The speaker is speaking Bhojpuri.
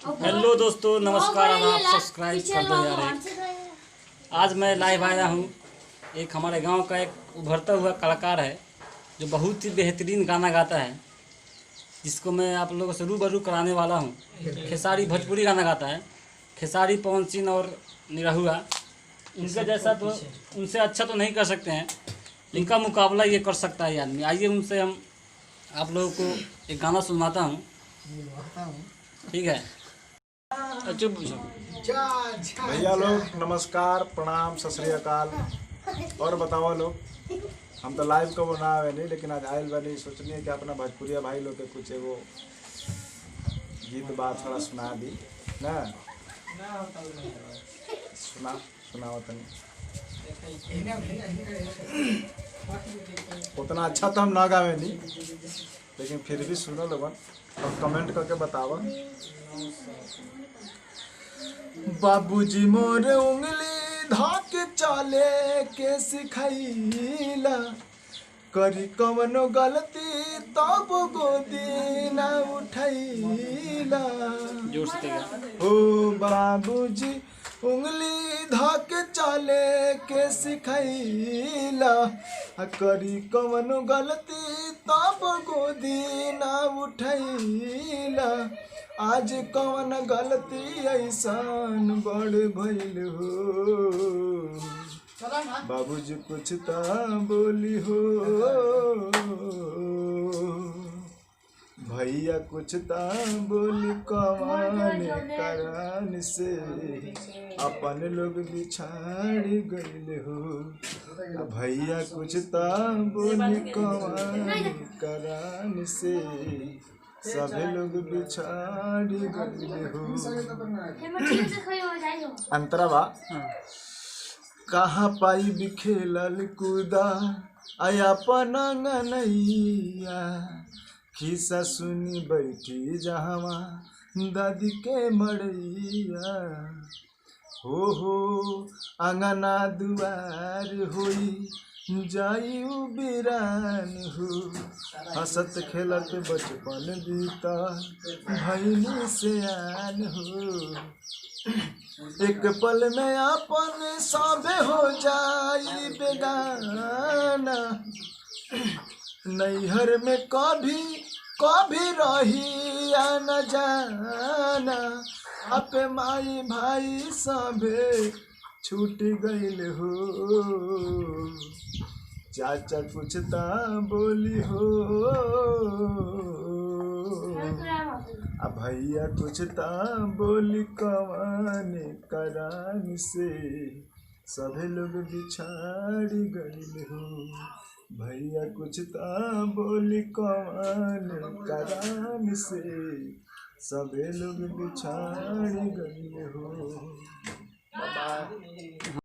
हेलो दोस्तों, नमस्कार। आप सब्सक्राइब कर दो यार। आज मैं लाइव आया हूँ। एक हमारे गांव का एक उभरता हुआ कलाकार है जो बहुत ही बेहतरीन गाना गाता है, जिसको मैं आप लोगों से रूबरू कराने वाला हूँ। खेसारी भोजपुरी गाना गाता है। खेसारी, पवन सिंह और निरहुआ, उनके जैसा तो उनसे अच्छा तो नहीं कर सकते हैं, इनका मुकाबला ये कर सकता है ये आदमी। आइए उनसे हम आप लोगों को एक गाना सुनाता हूँ, ठीक है? चुप भैया लोग नमस्कार, प्रणाम, सत श्री अकाल। और बताओ लोग, हम तो लाइव कब ना आवे नहीं, लेकिन आज आयल बनी सोचनी है कि अपना भोजपुरिया भाई लोग के कुछ एगो गीत बात थोड़ा सुना दी ना। सुनाओ तनी। उतना अच्छा तो हम ना गावे नहीं, लेकिन फिर भी सुनो लोगन और कमेंट करके बताओ। बाबूजी मोर उंगली धाके चाले के सिखैला, करी कवनो गलती तब गोदी न उठैला। जोर से ओ बाबूजी उंगली धाके चाले के सिखैला, करी कवनो गलती तब गोदी न उठैला। आज कौन गलती ऐसान बड़ भइल हो, बाबूजी कुछ ता बोली हो, भैया कुछ ता बोली। कौन करान से अपन लोग बिछाड़ गइल हो, भैया कुछ ता बोली। कौन करान से सभी लोग बिछाड़ गइल हो। अंतरवा कहाँ पाई बिखेलल कूदा आया पनंगनैया, खिस्सा सुनी बैठी जहवा दादी के मड़ैया। हो अंगना दुआर होई जायु बिरान हो, हंसत खेलत बचपन बीता भैनी से आन हो। एक पल में अपन सबे हो जाई बेगाना, नैहर में कभी रही या न जाना। अपे माई भाई सबे छूट गइल हो, चाचा कुछ ता बोली हो, आ भैया कुछ ता बोली। कौन करान से सभी लोग बिछाड़ गइल हो, भैया कुछ ता बोली। कौन करान से सभी लोग बिछाड़ गइल हो।